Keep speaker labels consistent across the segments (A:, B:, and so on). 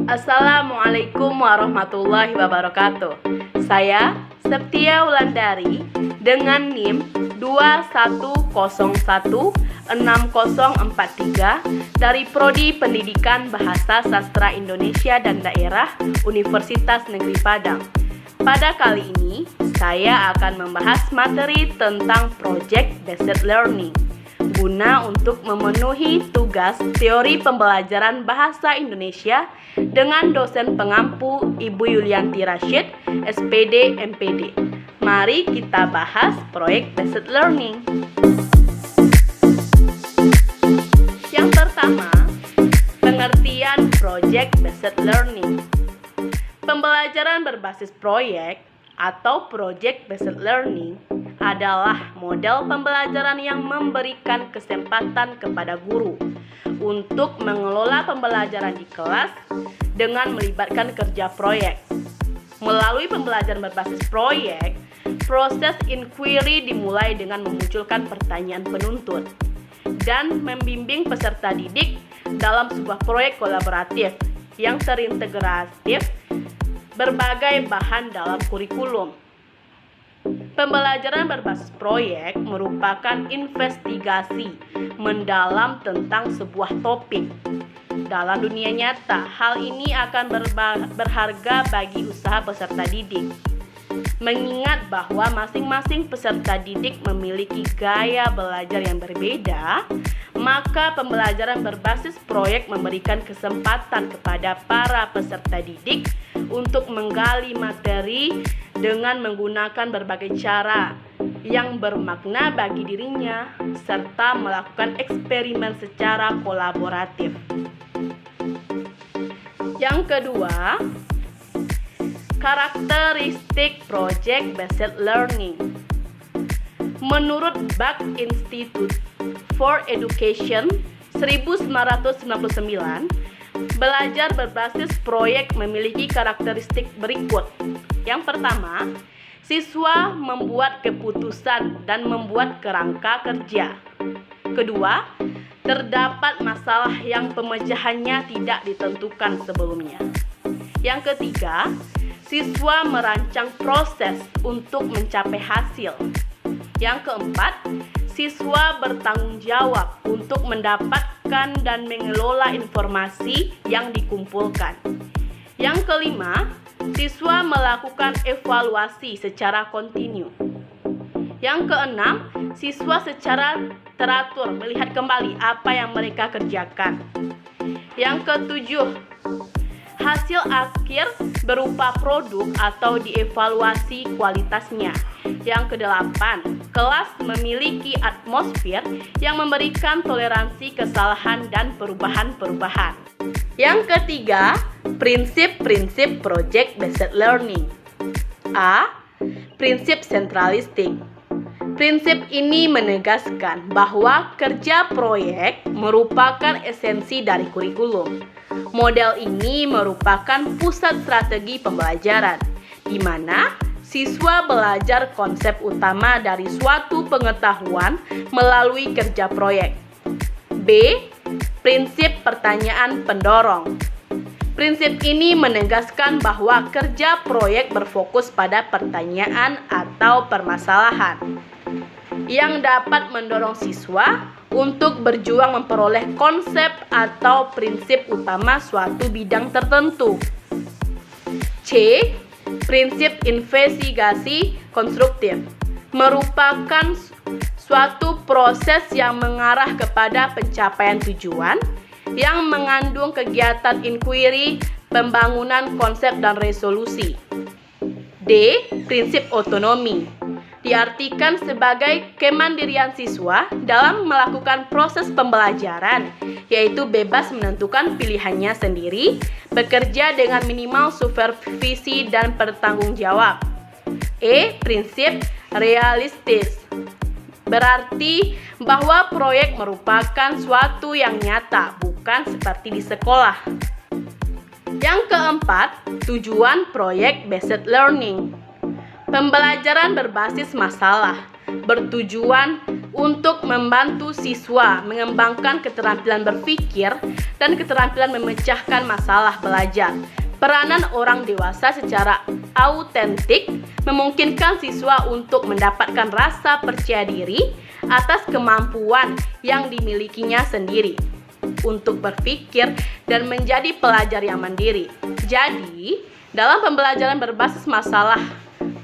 A: Assalamualaikum warahmatullahi wabarakatuh. Saya Septia Wulandari dengan NIM 21016043 dari Prodi Pendidikan Bahasa Sastra Indonesia dan Daerah Universitas Negeri Padang. Pada kali ini, saya akan membahas materi tentang Project Based Learning guna untuk memenuhi tugas teori pembelajaran bahasa Indonesia dengan dosen pengampu Ibu Yulianti Rashid, SPD MPD. Mari kita bahas Project Based Learning. Yang pertama, pengertian Project Based Learning. Pembelajaran berbasis proyek atau Project Based Learning adalah model pembelajaran yang memberikan kesempatan kepada guru untuk mengelola pembelajaran di kelas dengan melibatkan kerja proyek. Melalui pembelajaran berbasis proyek, proses inquiry dimulai dengan memunculkan pertanyaan penuntut dan membimbing peserta didik dalam sebuah proyek kolaboratif yang terintegratif berbagai bahan dalam kurikulum. Pembelajaran berbasis proyek merupakan investigasi mendalam tentang sebuah topik. Dalam dunia nyata, hal ini akan berharga bagi usaha peserta didik. Mengingat bahwa masing-masing peserta didik memiliki gaya belajar yang berbeda, maka pembelajaran berbasis proyek memberikan kesempatan kepada para peserta didik untuk menggali materi dengan menggunakan berbagai cara yang bermakna bagi dirinya serta melakukan eksperimen secara kolaboratif. Yang kedua, karakteristik Project Based Learning. Menurut Buck Institute for Education 1999, belajar berbasis proyek memiliki karakteristik berikut. Yang pertama, siswa membuat keputusan dan membuat kerangka kerja. Kedua, terdapat masalah yang pemecahannya tidak ditentukan sebelumnya. Yang ketiga, siswa merancang proses untuk mencapai hasil. Yang keempat, siswa bertanggung jawab untuk mendapatkan dan mengelola informasi yang dikumpulkan. Yang kelima, siswa melakukan evaluasi secara kontinu. Yang keenam, siswa secara teratur melihat kembali apa yang mereka kerjakan. Yang ketujuh, hasil akhir berupa produk atau dievaluasi kualitasnya. Yang kedelapan, kelas memiliki atmosfer yang memberikan toleransi kesalahan dan perubahan-perubahan. Yang ketiga, prinsip-prinsip Project Based Learning. A. Prinsip sentralistik. Prinsip ini menegaskan bahwa kerja proyek merupakan esensi dari kurikulum. Model ini merupakan pusat strategi pembelajaran, di mana siswa belajar konsep utama dari suatu pengetahuan melalui kerja proyek. B. Prinsip pertanyaan pendorong. Prinsip ini menegaskan bahwa kerja proyek berfokus pada pertanyaan atau permasalahan yang dapat mendorong siswa untuk berjuang memperoleh konsep atau prinsip utama suatu bidang tertentu. C. Prinsip investigasi konstruktif merupakan suatu proses yang mengarah kepada pencapaian tujuan yang mengandung kegiatan inquiry, pembangunan konsep dan resolusi. D. Prinsip otonomi diartikan sebagai kemandirian siswa dalam melakukan proses pembelajaran, yaitu bebas menentukan pilihannya sendiri, bekerja dengan minimal supervisi dan bertanggung jawab. E. Prinsip realistis berarti bahwa proyek merupakan suatu yang nyata, bukan seperti di sekolah. Yang keempat, tujuan Project Based Learning. Pembelajaran berbasis masalah bertujuan untuk membantu siswa mengembangkan keterampilan berpikir dan keterampilan memecahkan masalah belajar. Peranan orang dewasa secara autentik memungkinkan siswa untuk mendapatkan rasa percaya diri atas kemampuan yang dimilikinya sendiri untuk berpikir dan menjadi pelajar yang mandiri. Jadi, dalam pembelajaran berbasis masalah,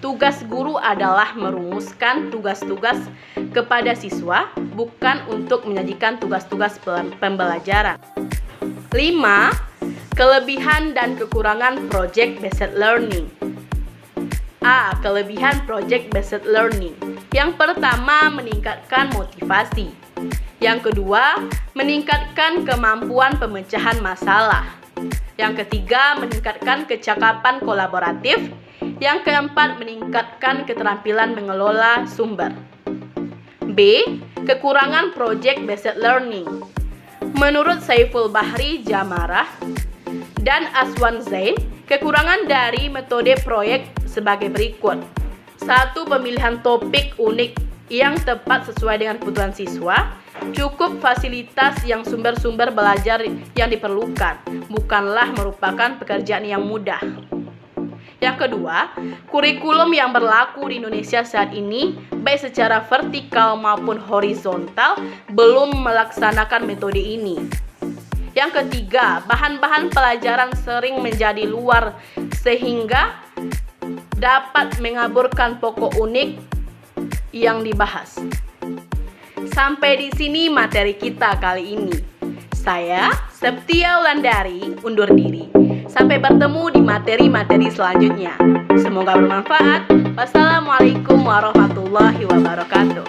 A: tugas guru adalah merumuskan tugas-tugas kepada siswa, bukan untuk menyajikan tugas-tugas pembelajaran. 5. Kelebihan dan kekurangan project based learning. A. Kelebihan project based learning. Yang pertama, meningkatkan motivasi. Yang kedua, meningkatkan kemampuan pemecahan masalah. Yang ketiga, meningkatkan kecakapan kolaboratif. Yang keempat, meningkatkan keterampilan mengelola sumber. B. Kekurangan project based learning. Menurut Saiful Bahri Jamarah dan Aswan Zain, kekurangan dari metode proyek sebagai berikut. 1. Pemilihan topik unik yang tepat sesuai dengan kebutuhan siswa. Cukup fasilitas yang sumber-sumber belajar yang diperlukan, bukanlah merupakan pekerjaan yang mudah. Yang kedua, kurikulum yang berlaku di Indonesia saat ini, baik secara vertikal maupun horizontal, belum melaksanakan metode ini. Yang ketiga, bahan-bahan pelajaran sering menjadi luar sehingga dapat mengaburkan pokok unik yang dibahas. Sampai di sini materi kita kali ini. Saya, Septia Wulandari, undur diri. Sampai bertemu di materi-materi selanjutnya. Semoga bermanfaat. Wassalamualaikum warahmatullahi wabarakatuh.